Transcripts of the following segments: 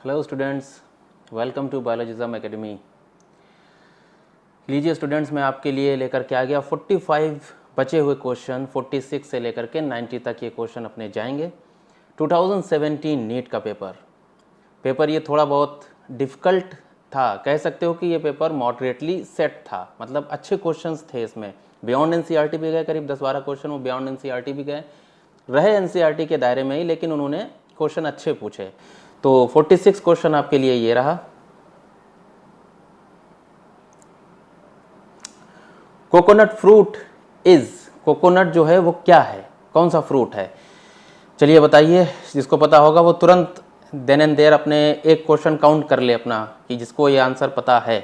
Hello students, welcome to biologism academy. लीजिए students, मैं आपके लिए लेकर के आ गया 45 बचे हुए क्वेश्चन। 46 से लेकर के 90 तक ये क्वेश्चन अपने जाएंगे। 2017 नीट का पेपर ये थोड़ा बहुत डिफ़िकल्ट था, कह सकते हो कि ये पेपर मॉडरेटली सेट था, मतलब अच्छे क्वेश्चंस थे इसमें। बियॉन्ड एनसीईआरटी भी गए, करीब 10-12 क्वेश्चन वो बियॉन्ड एनसीईआरटी भी गए, रहे एनसीईआरटी के दायरे में ही, लेकिन उन्होंने क्वेश्चन अच्छे पूछे। तो 46 क्वेश्चन आपके लिए ये रहा। कोकोनट फ्रूट इज, कोकोनट जो है वो क्या है, कौन सा फ्रूट है? चलिए बताइए, जिसको पता होगा वो तुरंत देन एंड देयर अपने एक क्वेश्चन काउंट कर ले अपना, कि जिसको ये आंसर पता है।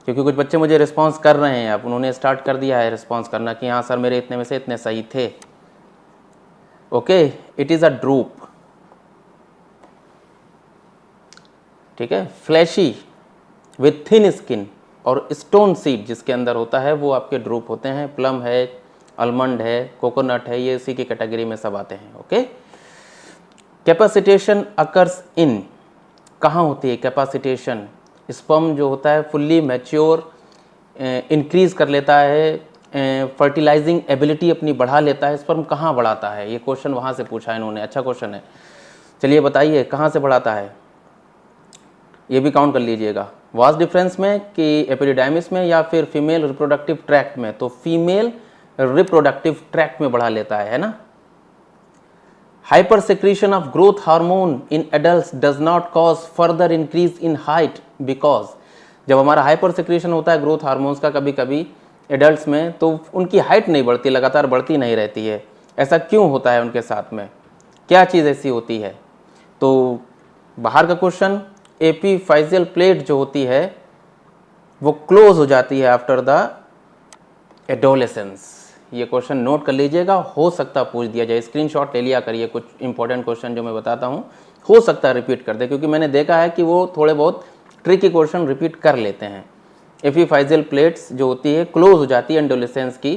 क्योंकि कुछ बच्चे मुझे रिस्पांस कर रहे हैं, अब उन्होंने स्टार्ट कर दिया है रिस्पांस करना कि हाँ सर मेरे इतने में से इतने सही थे। Okay, it is a drupe, ठीक है, फ्लैशी विथ थिन स्किन और स्टोन सीड जिसके अंदर होता है वो आपके ड्रूप होते हैं। प्लम है, आलमंड है, कोकोनट है, ये इसी की कैटेगरी में सब आते हैं। ओके, कैपेसिटेशन अकर्स इन, कहाँ होती है कैपेसिटेशन? स्पर्म जो होता है फुल्ली मैच्योर इंक्रीज कर लेता है, फर्टिलाइजिंग एबिलिटी अपनी बढ़ा लेता है। स्पर्म कहाँ बढ़ाता है? ये क्वेश्चन वहाँ से पूछा है इन्होंने, अच्छा क्वेश्चन है। चलिए बताइए कहाँ से बढ़ाता है, ये भी काउंट कर लीजिएगा। वास डिफरेंस में कि एपिडिडाइमिस में या फिर फीमेल रिप्रोडक्टिव ट्रैक्ट में? तो फीमेल रिप्रोडक्टिव ट्रैक्ट में बढ़ा लेता है ना। Hyper secretion of growth hormone in adults does not cause further increase in height because, जब हमारा हाइपर सेक्रीशन होता है ग्रोथ हार्मोन्स का कभी कभी एडल्ट्स में, तो उनकी हाइट नहीं बढ़ती, लगातार बढ़ती नहीं रहती है। ऐसा क्यों होता है उनके साथ में, क्या चीज़ ऐसी होती है? तो बाहर का क्वेश्चन, एपीफाइजियल प्लेट जो होती है वो क्लोज हो जाती है आफ्टर द एडोलेसेंस। ये क्वेश्चन नोट कर लीजिएगा, हो सकता पूछ दिया जाए, स्क्रीनशॉट ले लिया करिए। कुछ इंपॉर्टेंट क्वेश्चन जो मैं बताता हूँ हो सकता है रिपीट कर दे, क्योंकि मैंने देखा है कि वो थोड़े बहुत ट्रिकी क्वेश्चन रिपीट कर लेते हैं। एपीफाइजियल प्लेट्स जो होती है क्लोज हो जाती है एंडोलेसेंस की,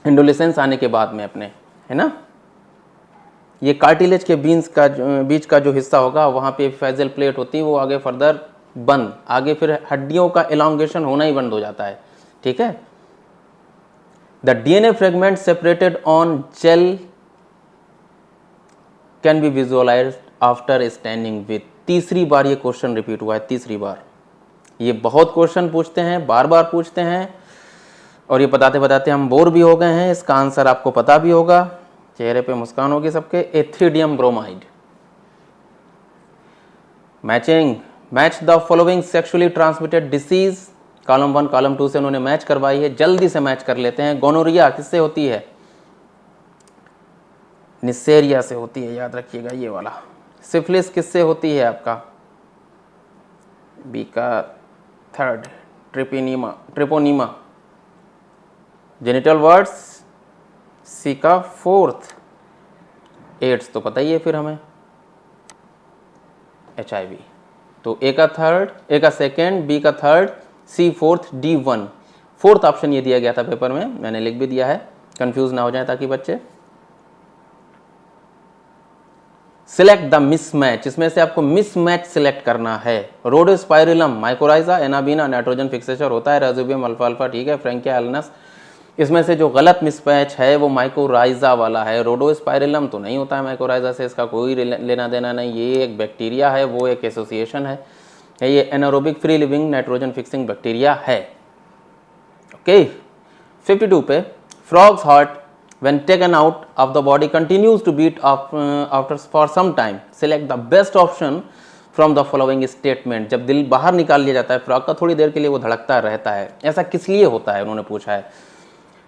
एंडोलेसेंस आने के बाद में अपने, है ना। ये कार्टिलेज के बीच का जो हिस्सा होगा वहाँ पे एपीफाइजियल प्लेट होती है, वो आगे फर्दर बंद, आगे फिर हड्डियों का एलोंगेशन होना ही बंद हो जाता है, ठीक है। The DNA fragment separated on gel can be visualised after standing with. तीसरी बार ये क्वेश्चन रिपीट हुआ है, तीसरी बार। ये बहुत क्वेश्चन पूछते हैं, बार बार पूछते हैं, और ये बताते बताते हम बोर भी हो गए हैं। इसका आंसर आपको पता भी होगा, चेहरे पे मुस्कान होगी सबके। Ethidium bromide. Matching, match the following sexually transmitted disease. Column 1 column 2 से उन्होंने मैच करवाई है, जल्दी से मैच कर लेते हैं। गोनोरिया किससे होती है? निसेरिया से होती है, याद रखिएगा ये वाला। सिफिलिस किससे होती है आपका? बी का थर्ड, ट्रिपोनीमा। जेनिटल वर्ड्स सी का फोर्थ। एड्स तो पता ही है फिर हमें, HIV। तो ए का थर्ड, ए का सेकेंड, बी का third, C fourth, D 1। Fourth option ये दिया गया था पेपर में, मैंने लिख भी दिया है, कंफ्यूज ना हो जाए ताकि बच्चे। सिलेक्ट द मिसमैच, इसमें से आपको मिसमैच सिलेक्ट करना है। रोडोस्पाइरिलम, माइकोराइजा, एनाबीना, नाइट्रोजन फिक्सेचर होता है, रेजोबियम अल्फा अल्फा, ठीक है, फ्रैंकिया एलनस। इसमें से जो गलत मिसमैच है वो माइकोराइजा वाला है। रोडोस्पाइरिलम तो नहीं होता है माइकोराइजा से, इसका कोई लेना देना नहीं। ये एक बैक्टीरिया है, वो एक एसोसिएशन है, ये anaerobic free living nitrogen fixing bacteria है। ओके, 52 पे, frogs heart when taken out of the body continues to beat after for some time. Select the best option from the following statement. जब दिल बाहर निकाल लिया जाता है फ्रॉग का, थोड़ी देर के लिए वो धड़कता रहता है। ऐसा किस लिए होता है उन्होंने पूछा है।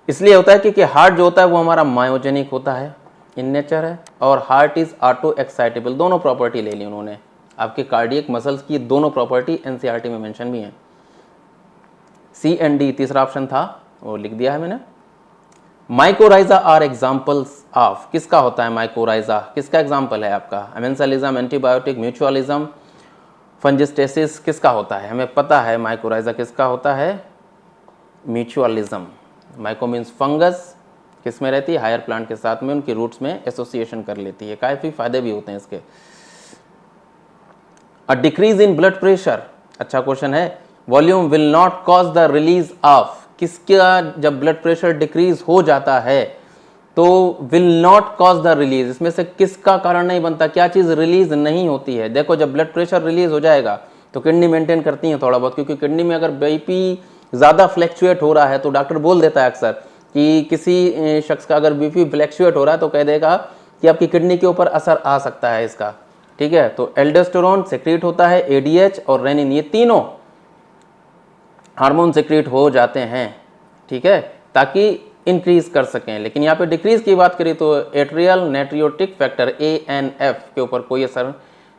इसलिए होता है क्योंकि हार्ट जो होता है वो हमारा मायोजेनिक होता है इन नेचर है, और हार्ट इज ऑटो एक्साइटेबल। दोनों प्रॉपर्टी ले ली उन्होंने, आपके कार्डियक मसल्स की दोनों प्रॉपर्टी एनसीईआरटी में मेंशन भी है। सी एंड डी तीसरा ऑप्शन था, वो लिख दिया है मैंने। माइकोराइजा आर एग्जाम्पल्स ऑफ, किसका होता है माइकोराइजा, किसका एग्जाम्पल है आपका? अमेंसलिज्म, एंटीबायोटिक, म्यूचुअलिज्म, फंजिस्टेसिस, किसका होता है? हमें पता है माइकोराइजा किसका होता है, म्यूचुअलिज्म। माइको मीन्स फंगस, किस में रहती है? हायर प्लांट के साथ में, उनकी रूट्स में एसोसिएशन कर लेती है, काफ़ी फायदे भी होते हैं इसके। A decrease in blood pressure, अच्छा क्वेश्चन है। Volume will not cause the release of, किसका जब ब्लड प्रेशर डिक्रीज हो जाता है तो will not cause the release, इसमें से किसका कारण नहीं बनता, क्या चीज रिलीज नहीं होती है। देखो जब ब्लड प्रेशर रिलीज हो जाएगा तो किडनी मेंटेन करती है थोड़ा बहुत, क्योंकि किडनी में अगर बीपी ज्यादा फ्लैक्चुएट हो रहा है तो डॉक्टर बोल देता है अक्सर कि किसी शख्स का अगर बीपी फ्लैक्चुएट हो रहा है तो कह देगा कि आपकी किडनी के ऊपर असर आ सकता है इसका, ठीक है। तो एल्डोस्टेरोन सेक्रेट होता है, एडीएच और रेनिन, ये तीनों हार्मोन सेक्रेट हो जाते हैं, ठीक है, ताकि इंक्रीज कर सकें। लेकिन यहाँ पे डिक्रीज की बात करें तो एट्रियल नेट्रियोटिक फैक्टर ANF के ऊपर कोई असर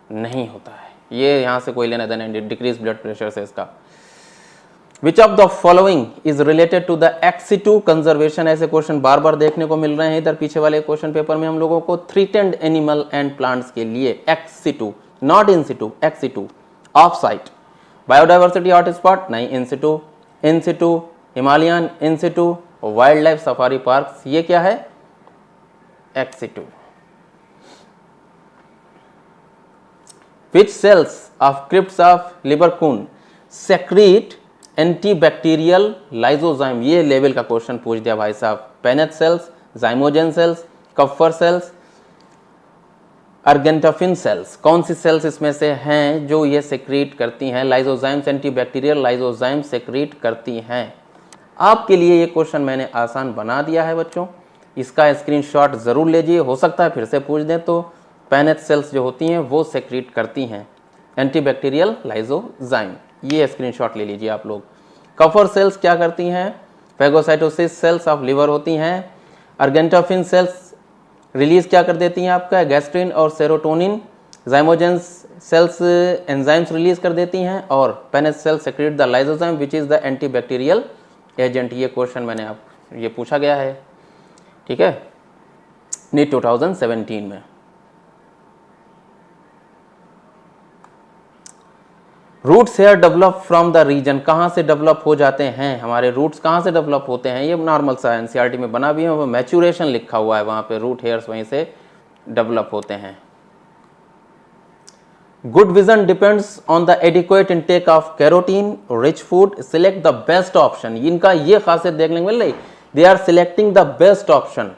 नहीं होता है, ये यहाँ से कोई लेना देना नहीं डिक्रीज ब्लड प्रेशर से इसका। Which of the following is related to the XC2 conservation, ऐसे क्वेश्चन बार बार देखने को मिल रहे हैं इधर पीछे वाले क्वेश्चन पेपर में हम लोगों को। थ्रीटेंड एनिमल एंड प्लांट्स के लिए XC2, not in situ, XC2 off site. Biodiversity hotspot नहीं, in situ Himalayan, in situ wild life safari park, ये क्या है XC2। Which cells of crypts of Lieberkuhn secrete antibacterial lysozyme, ये level का question पूछ दिया भाई साहब। Paneth cells, zymogen cells, Kupffer cells, argentaffin cells, कौन सी सेल्स इसमें से हैं जो ये सेक्रीट करती हैं लाइजोजाइम्स, एंटीबैक्टीरियल लाइजोजाइम सेक्रीट करती हैं। आपके लिए ये क्वेश्चन मैंने आसान बना दिया है बच्चों, इसका स्क्रीनशॉट जरूर लीजिए, हो सकता है फिर से पूछ दें। तो पेनेट सेल्स जो होती हैं वो सेक्रीट करती हैं एंटीबैक्टीरियल लाइजोजाइम, ये स्क्रीनशॉट ले लीजिए आप लोग। कफर सेल्स क्या करती हैं, फेगोसाइटोसिस सेल्स ऑफ लिवर होती हैं। अर्गेंटाफिन सेल्स रिलीज क्या कर देती हैं आपका, गैस्ट्रिन और serotonin. Zymogens cells enzymes release कर देती हैं और Paneth cells secrete the lysozyme which is the antibacterial agent. ये क्वेश्चन मैंने आप ये पूछा गया है, ठीक है, नीट 2017 में। Roots hair develop from the region, कहाँ से डेवलप हो जाते हैं हमारे रूट्स, कहाँ से डेवलप होते हैं, ये नॉर्मल सा एनसीईआरटी में बना भी है, मैच्योरेशन लिखा हुआ है वहाँ पे, रूट हेयर्स वहीं से डेवलप होते हैं। Good vision depends on the adequate intake of carotene rich food, select the best option. इनका ये खासियत देखने को मिल रही, they are selecting the best option,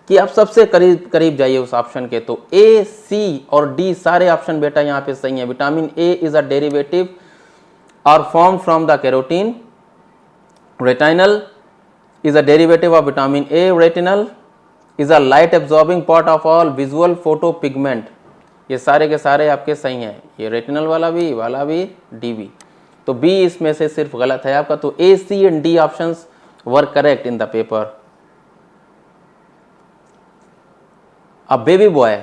कि आप सबसे करीब करीब जाइए उस ऑप्शन के। तो ए, सी और डी सारे ऑप्शन बेटा यहाँ पे सही है। Vitamin A is a derivative और form from the carotene, retinal is a derivative of vitamin A, retinal is a light absorbing part of all visual photo pigment, ये सारे के सारे आपके सही हैं, ये रेटिनल वाला भी डी भी। तो बी इसमें से सिर्फ गलत है आपका। तो A, C and D options were correct in the paper. A baby boy,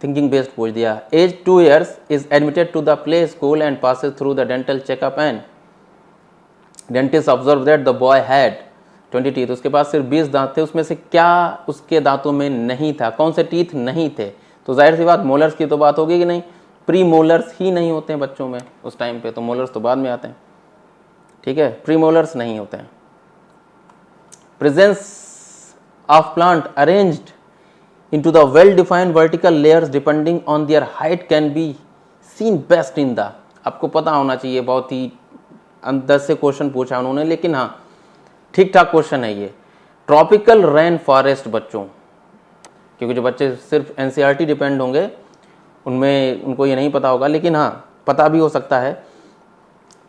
thinking based पूछ दिया, age 2 years is admitted to the play school and passes through the dental checkup and dentist observed that the boy had 20 teeth, उसके पास सिर्फ 20 दांत थे, उसमें से क्या उसके दांतों में नहीं था, कौन से टीथ नहीं थे। तो जाहिर सी बात मोलर्स की तो बात होगी कि नहीं, प्री मोलर्स ही नहीं होते हैं बच्चों में उस टाइम पे, तो मोलर्स तो बाद में आते हैं, ठीक है, प्री मोलर्स नहीं होते हैं। Presence of plant arranged into the well defined vertical layers depending on their height can be seen best in the, आपको पता होना चाहिए, बहुत ही अंदर से क्वेश्चन पूछा उन्होंने, लेकिन हाँ ठीक ठाक क्वेश्चन है ये। ट्रॉपिकल रेन फॉरेस्ट बच्चों, क्योंकि जो बच्चे सिर्फ एनसीईआरटी डिपेंड होंगे उनमें उनको ये नहीं पता होगा, लेकिन हाँ पता भी हो सकता है,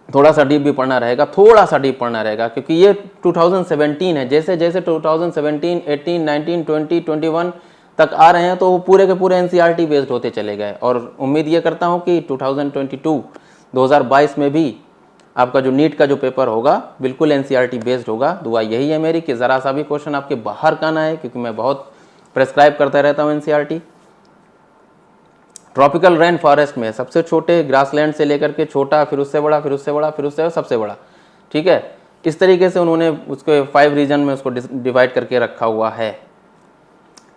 थोड़ा सा डीप भी पढ़ना रहेगा, थोड़ा सा डीप पढ़ना रहेगा, क्योंकि ये 2017 है। जैसे जैसे 2017, 18, 19, 20, 21 तक आ रहे हैं तो वो पूरे के पूरे एनसीईआरटी बेस्ड होते चले गए। और उम्मीद ये करता हूँ कि 2022 में भी आपका जो नीट का जो पेपर होगा बिल्कुल एनसीईआरटी बेस्ड होगा। दुआ यही है मेरी कि ज़रा सा भी क्वेश्चन आपके बाहर का ना है, क्योंकि मैं बहुत प्रेस्क्राइब करता रहता हूँ एनसीईआरटी। ट्रॉपिकल रेन फॉरेस्ट में सबसे छोटे ग्रासलैंड से लेकर के छोटा, फिर उससे बड़ा, फिर उससे बड़ा, फिर उससे सबसे बड़ा, ठीक है, इस तरीके से उन्होंने उसको 5 रीजन में उसको डिवाइड करके रखा हुआ है।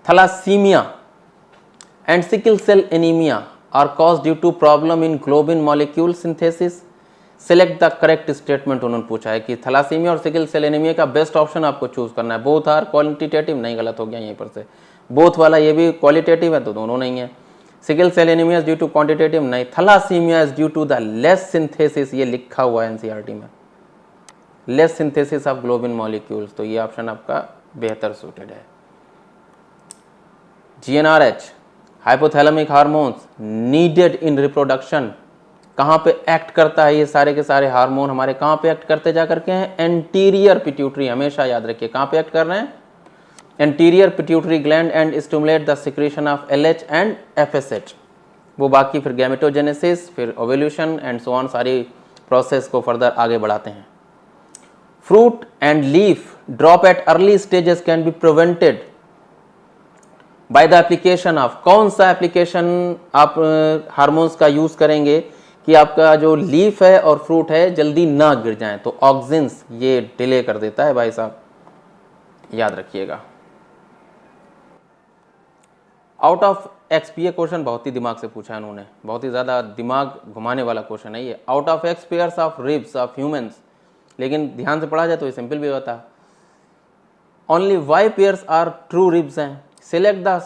Thalassaemia and sickle cell anaemia are cause due to problem in globin molecule synthesis, select the correct statement. उन्होंने पूछा है कि थैलासीमिया और सिकल सेल एनीमिया का बेस्ट ऑप्शन आपको चूज करना है। बोथ आर क्वालिटेटिव, नहीं गलत हो गया यहीं पर से, बोथ वाला ये भी क्वालिटेटिव है तो दोनों नहीं है। Sickle cell anaemia due to quantitative नहीं, thalassaemia is due to the less synthesis, ये लिखा हुआ है एनसीईआरटी में, less synthesis of globin molecules, तो ये ऑप्शन आपका बेहतर सूटेड है। GnRH hypothalamic hormones needed in reproduction, कहाँ पे एक्ट करता है ये सारे के सारे हार्मोन हमारे, कहाँ पे एक्ट करते जा करके हैं, एंटीरियर पिट्यूटरी, हमेशा याद रखिए कहाँ पे एक्ट कर रहे हैं, anterior pituitary gland and stimulate the secretion of LH and FSH, वो बाकी फिर गैमेटोजेनेसिस, फिर ओवल्यूशन एंड सो ऑन, सारी प्रोसेस को फर्दर आगे बढ़ाते हैं। Fruit and leaf drop at early stages can be prevented by the application of, कौन सा एप्लीकेशन आप हार्मोन्स का यूज करेंगे कि आपका जो लीफ है और फ्रूट है जल्दी ना गिर जाएं, तो ऑक्सिन्स ये डिले कर देता है भाई साहब, याद रखिएगा। आउट ऑफ एक्स, ये क्वेश्चन बहुत ही दिमाग से पूछा है उन्होंने, बहुत ही ज्यादा दिमाग घुमाने वाला क्वेश्चन है ये। Out of x pairs of ribs of humans, लेकिन ध्यान से पढ़ा जाए तो ये सिंपल भी होता है। Only Y pairs are true ribs हैं, select the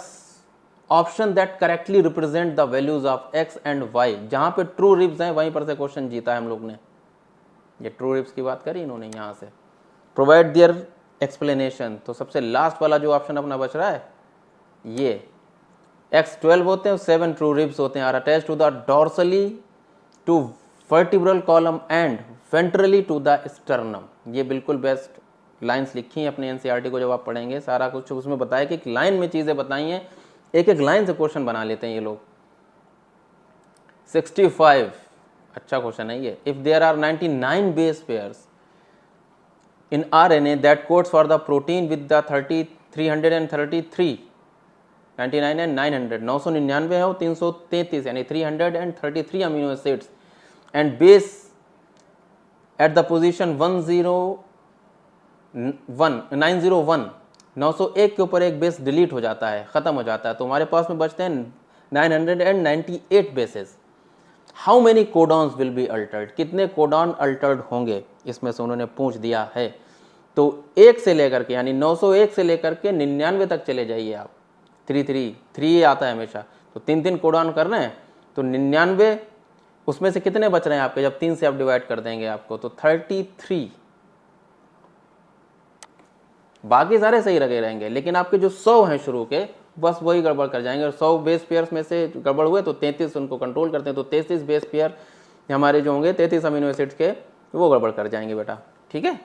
option that correctly represent the values of X and Y, जहां पे ट्रू रिब्स हैं वहीं पर से क्वेश्चन जीता है हम लोग ने, ये ट्रू रिब्स की बात करी इन्होंने यहां से। प्रोवाइड देयर एक्सप्लेनेशन, तो सबसे लास्ट वाला जो ऑप्शन अपना बच रहा है ये, एक्स 12 होते हैं, 7 ट्रू रिब्स होते हैं, are attach to the dorsally to vertebral column and ventrally to the sternum, ये बिल्कुल बेस्ट लाइंस लिखी हैं अपने एनसीईआरटी को, जब आप पढ़ेंगे सारा कुछ उसमें बताया कि लाइन में चीजें बताई हैं, एक एक लाइन से क्वेश्चन बना लेते हैं ये लोग। 65 अच्छा क्वेश्चन है ये, if there are 99 base pairs in RNA that codes for the protein with the 333 99 and 900, 999 है और 333 यानी 333 amino acids and base at the position 901 901 के ऊपर एक बेस डिलीट हो जाता है, खत्म हो जाता है, तो हमारे पास में बचते हैं 998 bases. How many codons will be altered, कितने कोडॉन अल्टर्ड होंगे, इसमें से उन्होंने पूछ दिया है। तो 1 से लेकर के यानी 901 से लेकर के 99 तक चले जाइए आप, 3 आता है हमेशा, तो 3 कोडॉन कर रहे हैं, तो 99 उसमें से कितने बच रहे हैं आपके, जब 3 से आप डिवाइड कर देंगे आपको, तो 33, बाकी सारे सही लगे रहेंगे, लेकिन आपके जो 100 हैं शुरू के बस वही गड़बड़ कर जाएंगे, और 100 बेस पेयर्स में से गड़बड़ हुए तो 33 उनको कंट्रोल करते हैं, तो 33 बेस पेयर हमारे जो होंगे 33 अमीनो एसिड्स के वो गड़बड़ कर जाएंगे बेटा, ठीक है।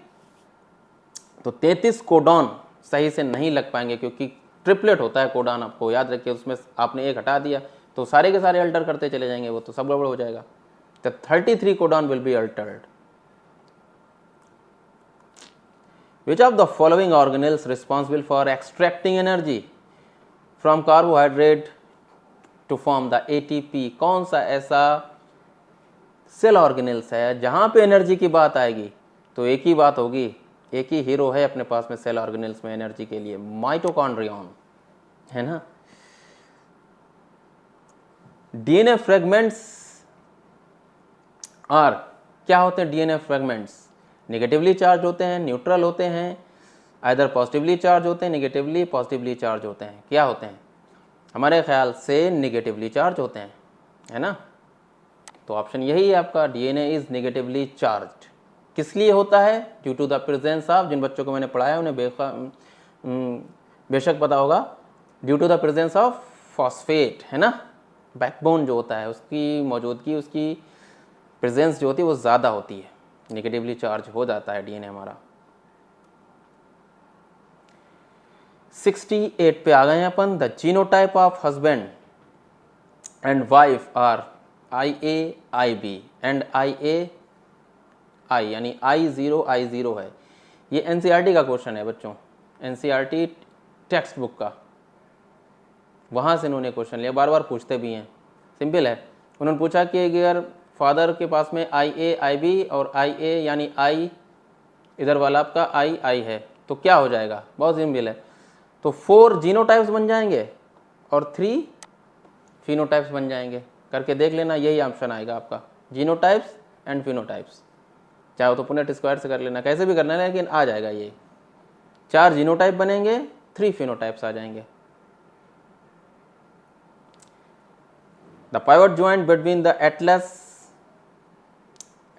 तो 33 कोडॉन सही से नहीं लग पाएंगे, क्योंकि ट्रिपलेट होता है कोडॉन, आपको याद रखिए, उसमें आपने एक हटा दिया तो सारे के सारे अल्टर करते चले जाएंगे, वो तो सब गड़बड़ हो जाएगा। तो 33 codon will be altered. Which of the following organelles responsible for extracting energy from carbohydrate to form the ATP, कौन सा ऐसा सेल ऑर्गेनेल्स है जहां पे एनर्जी की बात आएगी तो एक ही बात होगी, एक ही हीरो है अपने पास में सेल ऑर्गेनेल्स में एनर्जी के लिए, माइटोकॉन्ड्रियन, है ना। डीएनए फ्रेगमेंट्स आर, क्या होते हैं डीएनए फ्रेगमेंट्स, निगेटिवली चार्ज होते हैं, न्यूट्रल होते हैं, आइदर पॉजिटिवली चार्ज होते हैं, निगेटिवली पॉजिटिवली चार्ज होते हैं, क्या होते हैं, हमारे ख्याल से निगेटिवली चार्ज होते हैं, है ना। तो ऑप्शन यही है आपका, डीएनए इज निगेटिवली चार्ज्ड। किस लिए होता है, due to the presence of, जिन बच्चों को मैंने पढ़ाया उन्हें बेशक पता होगा, due to the presence of phosphate, है ना, बैकबोन जो होता है उसकी मौजूदगी, उसकी प्रेजेंस जो होती है वो ज़्यादा होती है, निगेटिवली चार्ज हो जाता है डीएनए हमारा। 68 पे आ गए हैं अपन। The genotype of husband and wife are IA IB and IA I, यानी I0 I0 है। ये एनसीईआरटी का क्वेश्चन है बच्चों, एनसीईआरटी टेक्स्ट बुक का, वहाँ से इन्होंने क्वेश्चन लिया, बार बार पूछते भी हैं, सिंपल है। उन्होंने पूछा कि अगर फादर के पास में IA IB और IA यानी I इधर वाला आपका I है तो क्या हो जाएगा, बहुत सिंपल है, तो 4 जीनोटाइप्स बन जाएंगे और 3 फिनोटाइप्स बन जाएंगे, करके देख लेना, यही ऑप्शन आएगा आपका, जीनोटाइप्स एंड फिनोटाइप्स, चाहे तो पुनेट स्क्वायर से कर लेना, कैसे भी करना है, लेकिन आ जाएगा ये, 4 जीनोटाइप बनेंगे, 3 फिनोटाइप्स आ जाएंगे। The pivot joint between the Atlas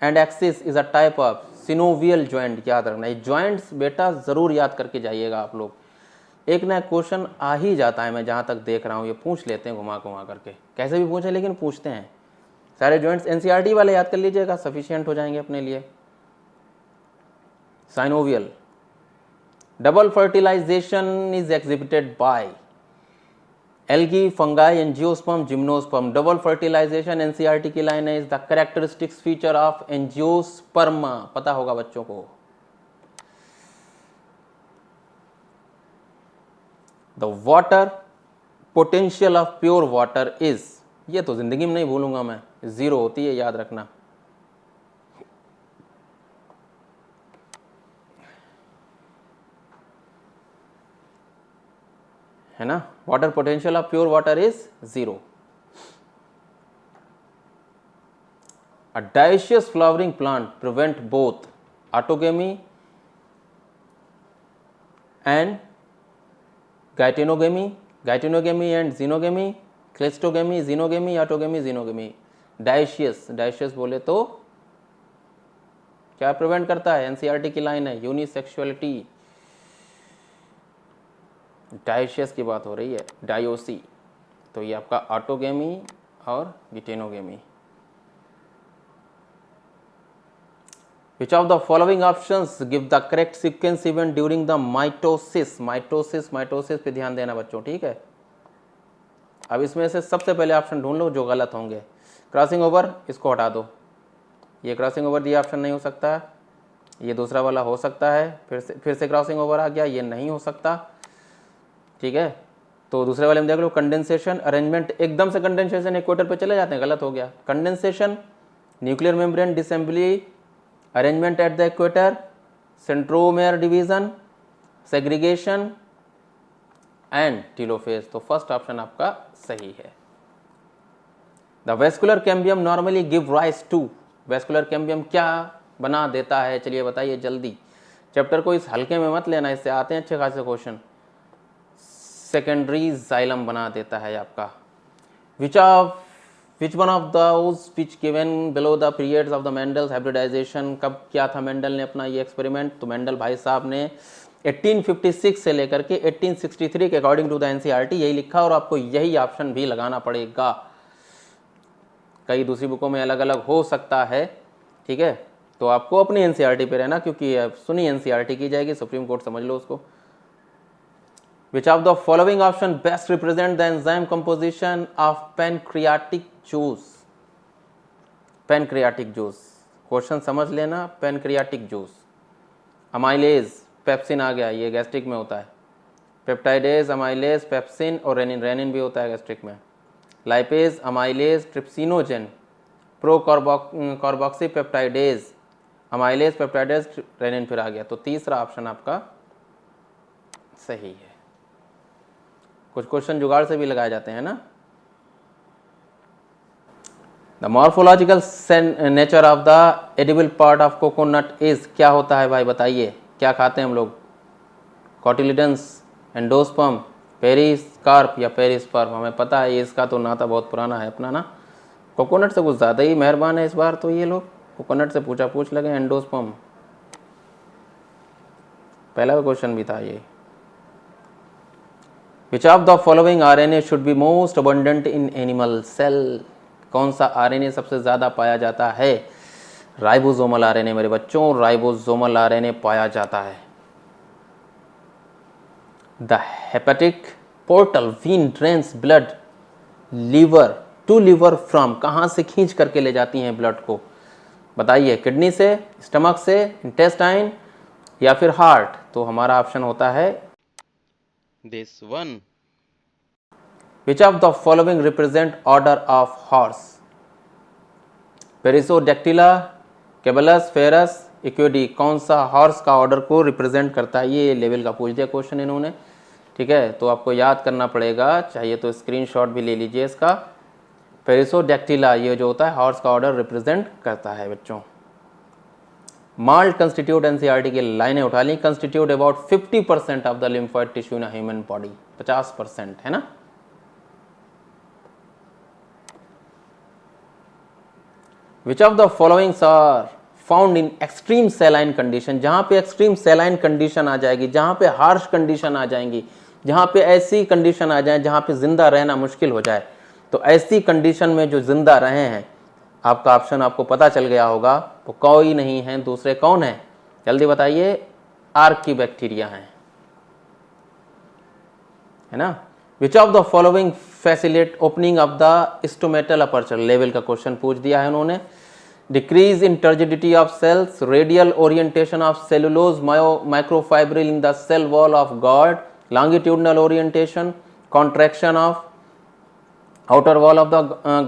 and axis is a type of synovial joint. याद रखना, ये ज्वाइंट्स बेटा जरूर याद करके जाइएगा आप लोग, एक ना क्वेश्चन आ ही जाता है, मैं जहाँ तक देख रहा हूँ ये पूछ लेते हैं घुमा घुमा करके, कैसे भी पूछे लेकिन पूछते हैं। सारे ज्वाइंट्स एनसीईआरटी वाले याद कर लीजिएगा, सफिशिएंट हो जाएंगे अपने लिए। Synovial. Double fertilisation is exhibited by algae, fungi, angiosperm, gymnosperm. Double fertilisation NCERT की लाइन है, is the characteristics feature of angiosperm. पता होगा बच्चों को। The water potential of pure water is, ये तो जिंदगी में नहीं भूलूंगा मैं, जीरो होती है, याद रखना। है ना, water potential of pure water is zero. A dioecious flowering plant prevent both autogamy and gytenogamy and xenogamy, क्लेस्टोगेमी, xenogamy, autogamy, xenogamy। dioecious बोले तो क्या प्रिवेंट करता है, एनसीईआरटी की लाइन है, यूनिसेक्सुअलिटी। डायोशियस की बात हो रही है, डायोसी, तो ये आपका ऑटोगेमी और गिटेनोगेमी। Which of the following options give the correct sequence event during the mitosis? Mitosis पे ध्यान देना बच्चों, ठीक है। अब इसमें से सबसे पहले ऑप्शन ढूंढ लो जो गलत होंगे। क्रॉसिंग ओवर, इसको हटा दो, ये क्रॉसिंग ओवर दिया ऑप्शन नहीं हो सकता, ये दूसरा वाला हो सकता है, फिर से क्रॉसिंग ओवर आ गया, ये नहीं हो सकता, ठीक है। तो दूसरे वाले में देख लो, कंडेंसेशन, अरेंजमेंट, एकदम से कंडेंसेशन इक्वेटर पे चले जाते हैं, गलत हो गया। Condensation, nuclear membrane disassembly, arrangement at the equator, centromere division, segregation and telophase. तो फर्स्ट ऑप्शन आपका सही है। The vascular cambium normally give rise to, vascular cambium क्या बना देता है, चलिए बताइए जल्दी। चैप्टर को इस हल्के में मत लेना, इससे आते हैं अच्छे खासे क्वेश्चन। सेकेंडरी जाइलम बना देता है आपका। Which one of those which given below the periods of the Mendel's hybridisation, कब किया था मेंडल ने अपना ये एक्सपेरिमेंट, तो मेंडल भाई साहब ने 1856 से लेकर के 1863 के अकॉर्डिंग टू द एनसीईआरटी यही लिखा, और आपको यही ऑप्शन भी लगाना पड़ेगा। कई दूसरी बुकों में अलग अलग हो सकता है, ठीक है, तो आपको अपनी एनसीईआरटी पे रहना, क्योंकि सुनी एनसीईआरटी की जाएगी, सुप्रीम कोर्ट समझ लो उसको। Which of the following option best represent the enzyme composition of pancreatic juice? Pancreatic juice, question समझ लेना। pancreatic juice, अमाइलेज, पेप्सिन आ गया, ये गैस्ट्रिक में होता है। पेप्टाइडेज, अमाइलेज, पेप्सिन और रेनिन, रेनिन भी होता है गैस्ट्रिक में। Lipase, amylase, trypsinogen, procarboxypeptidase, amylase, peptidase, rennin फिर आ गया, तो तीसरा ऑप्शन आपका सही है। कुछ क्वेश्चन जुगाड़ से भी लगाए जाते हैं ना। The morphological nature of the edible part of coconut is, क्या होता है भाई बताइए, क्या खाते हैं हम लोग। कॉटिलिडन्स, एंडोस्पर्म, पेरिस्कार्प या पेरिस्पर्म, हमें पता है इसका तो नाता बहुत पुराना है अपना ना, कोकोनट से कुछ ज़्यादा ही मेहरबान है इस बार तो ये लोग, कोकोनट से पूछ लगे। एंडोस्पर्म पहला क्वेश्चन भी था ये। Which of the following RNA should be most abundant in animal cell? कौन सा RNA सबसे ज़्यादा पाया जाता है। राइबोसोमल RNA मेरे बच्चों, राइबोसोमल RNA पाया जाता है। The hepatic portal vein drains blood liver to liver from, कहाँ से खींच करके ले जाती हैं ब्लड को, बताइए। किडनी से, स्टमक से, इंटेस्टाइन या फिर हार्ट, तो हमारा ऑप्शन होता है this one। Which of the following represent order of horse? Perissodactyla, Cabalus, Ferus, Equidae, कौन सा हॉर्स का ऑर्डर को रिप्रेजेंट करता है, ये लेवल का पूछ दिया क्वेश्चन इन्होंने, ठीक है, तो आपको याद करना पड़ेगा, चाहिए तो स्क्रीनशॉट भी ले लीजिए इसका। पेरिसोडैक्टिला ये जो होता है हॉर्स का ऑर्डर रिप्रेजेंट करता है बच्चों। माल्ट कंस्टिट्यूट, एनसीईआरटी की लाइनें उठा ली, constitute about 50% of the lymphoid tissue in human body, 50% है ना। Which of the followings are found in extreme saline condition, जहां पे एक्सट्रीम सेलाइन कंडीशन आ जाएगी, जहां पे हार्श कंडीशन आ जाएंगी, जहां पे ऐसी कंडीशन आ जाए जहां पे जिंदा रहना मुश्किल हो जाए, तो ऐसी कंडीशन में जो जिंदा रहे हैं, आपका ऑप्शन आपको पता चल गया होगा, वो कोई नहीं है, दूसरे कौन है, जल्दी बताइए, आर्कीबैक्टीरिया है ना। Which of the following facilitate opening of the stomatal aperture, level का क्वेश्चन पूछ दिया है उन्होंने। Decrease in turgidity of cells, radial orientation of cellulose microfibril in the cell wall of guard, longitudinal orientation, contraction of outer wall of the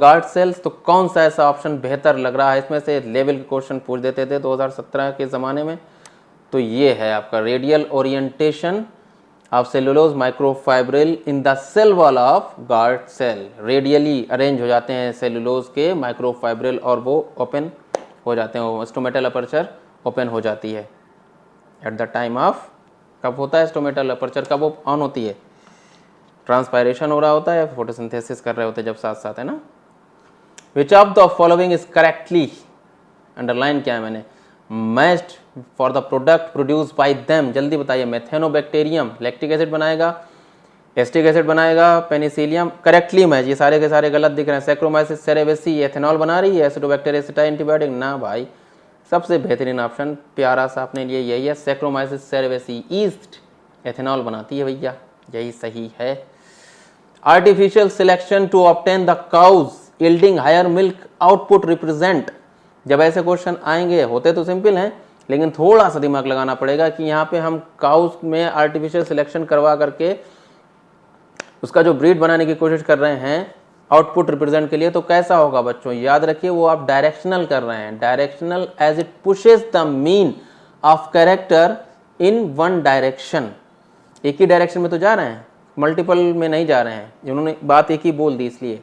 guard cells. तो कौन सा ऐसा option बेहतर लग रहा है इसमें से, लेवल के क्वेश्चन पूछ देते थे 2017 के ज़माने में, तो ये है आपका radial orientation of cellulose microfibril in the cell wall of guard cell. Radially arrange हो जाते हैं सेलुलोज के माइक्रोफाइब्रिल और वो ओपन हो जाते हैं, वो स्टोमेटल अपर्चर ओपन हो जाती है एट द टाइम ऑफ, कब होता है स्टोमेटल अपर्चर, कब वो ऑन होती है, ट्रांसपायरेशन हो रहा होता है या फोटोसिंथेसिस कर रहे होते हैं जब साथ साथ, है ना। Which of the following is correctly, underline किया है मैंने, matched for the product produce by them, जल्दी बताइए, मेथेनोबैक्टीरियम लैक्टिक एसिड बनाएगा, एस्टिक एसिड बनाएगा, पेनिसिलियम, करेक्टली मैच, ये सारे के सारे गलत दिख रहे हैं। सैक्रोमाइसिस सेरेवेसी एथेनॉल बना रही है, एसिडोबैक्टीरिया एसिटा एंटीबायोटिक, ना भाई, सबसे बेहतरीन ऑप्शन प्यारा सा अपने लिए यही है, सैक्रोमाइसिस सेरेवेसी ईस्ट एथेनॉल बनाती है भैया, यही सही है। Artificial selection to obtain the cows yielding higher milk output represent, जब ऐसे क्वेश्चन आएंगे, होते तो सिंपल हैं लेकिन थोड़ा सा दिमाग लगाना पड़ेगा कि यहाँ पे हम काउज में आर्टिफिशियल सिलेक्शन करवा करके उसका जो ब्रीड बनाने की कोशिश कर रहे हैं आउटपुट रिप्रेजेंट के लिए, तो कैसा होगा बच्चों, याद रखिए वो आप डायरेक्शनल कर रहे हैं, directional as it pushes the mean of character in one direction, एक ही डायरेक्शन में तो जा रहे हैं, मल्टीपल में नहीं जा रहे हैं, जिन्होंने बात एक ही बोल दी इसलिए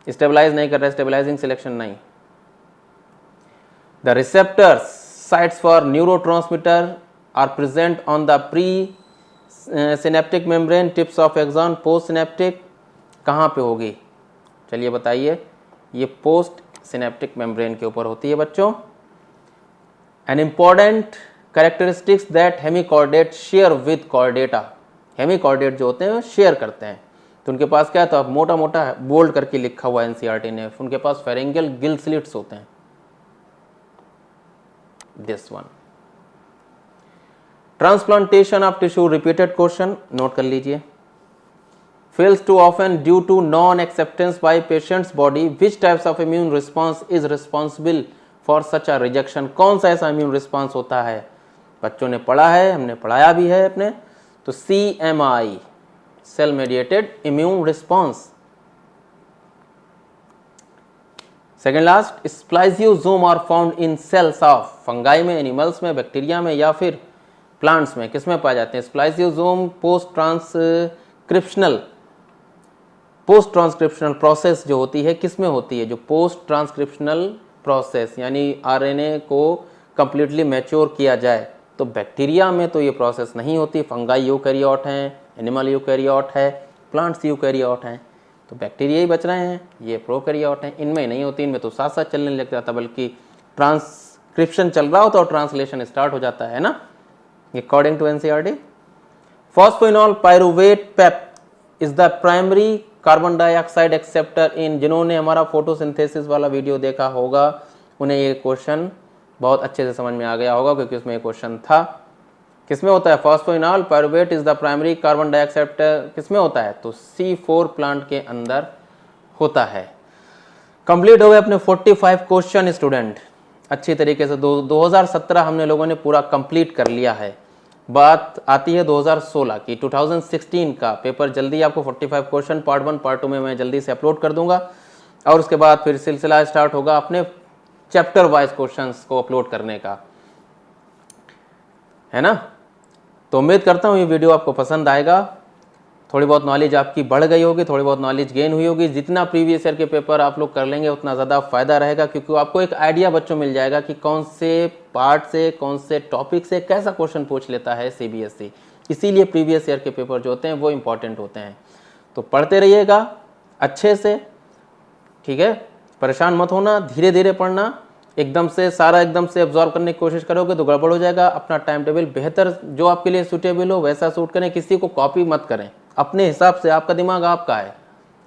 स्टेबलाइज नहीं कर रहे, स्टेबलाइजिंग सिलेक्शन नहीं। The receptors sites for neurotransmitter are present on the pre-synaptic membrane, tips of axon, post-synaptic कहाँ पे होगी, चलिए बताइए, ये पोस्ट सिनेप्टिक मेम्ब्रेन के ऊपर होती है बच्चों। An important characteristics that hemichordate share with chordata, hemichordate जो होते हैं शेयर करते हैं, तो उनके पास क्या था, मोटा मोटा बोल्ड करके लिखा हुआ एनसीईआरटी ने, उनके पास फेरेंजियल गिल स्लिट्स होते हैं, this one। Transplantation of tissue, repeated question note कर लीजिए। Fails to often due to non acceptance by patient's body, which types of immune response is responsible for such a rejection, कौन सा ऐसा immune response होता है, बच्चों ने पढ़ा है, हमने पढ़ाया भी है अपने, तो CMI cell mediated immune response. Second last, spliceosome are found in cells of, fungi में, एनिमल्स में, बैक्टीरिया में या फिर प्लांट्स में, किस में पाए जाते हैं स्प्लाइजियोसोम, पोस्ट ट्रांसक्रिप्शनल प्रोसेस जो होती है किस में होती है, जो पोस्ट ट्रांसक्रिप्शनल प्रोसेस यानी आरएनए को कंप्लीटली मैच्योर किया जाए, तो बैक्टीरिया में तो ये प्रोसेस नहीं होती, फंगाई यूकैरियोट हैं, एनिमल यूकैरियोट है, प्लांट्स यूकैरियोट हैं, तो बैक्टीरिया ही बच रहे हैं, ये प्रोकैरियोट हैं, इनमें नहीं होती, इनमें तो साथ साथ चलने लग जाता, बल्कि ट्रांसक्रिप्शन चल रहा होता और ट्रांसलेशन स्टार्ट हो जाता है ना, according to NCERT. Phosphoenol pyruvate PEP is the primary carbon dioxide acceptor in, जिन्होंने हमारा फोटोसिंथेसिस वाला वीडियो देखा होगा उन्हें ये क्वेश्चन बहुत अच्छे से समझ में आ गया होगा, क्योंकि उसमें ये क्वेश्चन था। किसमें होता है phosphoenol pyruvate is the primary carbon dioxide, किसमें होता है, तो C4 प्लांट के अंदर होता है। कंप्लीट हो गए अपने 45 क्वेश्चन स्टूडेंट, अच्छी तरीके से 2017 हमने लोगों ने पूरा कंप्लीट कर लिया है। बात आती है 2016 की, 2016 का पेपर जल्दी आपको 45 क्वेश्चन पार्ट 1 पार्ट 2 में मैं जल्दी से अपलोड कर दूंगा, और उसके बाद फिर सिलसिला स्टार्ट होगा अपने चैप्टर वाइज क्वेश्चंस को अपलोड करने का, है ना। तो उम्मीद करता हूँ ये वीडियो आपको पसंद आएगा, थोड़ी बहुत नॉलेज आपकी बढ़ गई होगी, थोड़ी बहुत नॉलेज गेन हुई होगी। जितना प्रीवियस ईयर के पेपर आप लोग कर लेंगे उतना ज़्यादा फायदा रहेगा, क्योंकि आपको एक आइडिया बच्चों मिल जाएगा कि कौन से पार्ट से, कौन से टॉपिक से कैसा क्वेश्चन पूछ लेता है CBSE। इसीलिए प्रीवियस ईयर के पेपर जो होते हैं वो इंपॉर्टेंट होते हैं। तो पढ़ते रहिएगा अच्छे से, ठीक है, परेशान मत होना, धीरे धीरे पढ़ना, एकदम से सारा एकदम से एब्जॉर्ब करने की कोशिश करोगे तो गड़बड़ हो जाएगा। अपना टाइम टेबल बेहतर जो आपके लिए सूटेबल हो वैसा सूट करें, किसी को कॉपी मत करें, अपने हिसाब से। आपका दिमाग आपका है,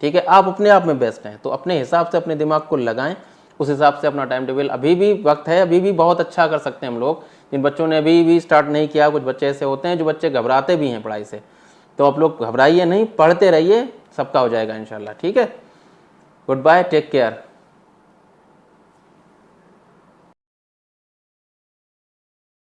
ठीक है, आप अपने आप में बेस्ट हैं, तो अपने हिसाब से अपने दिमाग को लगाएं, उस हिसाब से अपना टाइम टेबल। अभी भी वक्त है, अभी भी बहुत अच्छा कर सकते हैं हम लोग। जिन बच्चों ने अभी भी स्टार्ट नहीं किया, कुछ बच्चे ऐसे होते हैं जो बच्चे घबराते भी हैं पढ़ाई से, तो आप लोग घबराइए नहीं, पढ़ते रहिए, सबका हो जाएगा इंशाल्लाह। ठीक है, गुड बाय, टेक केयर।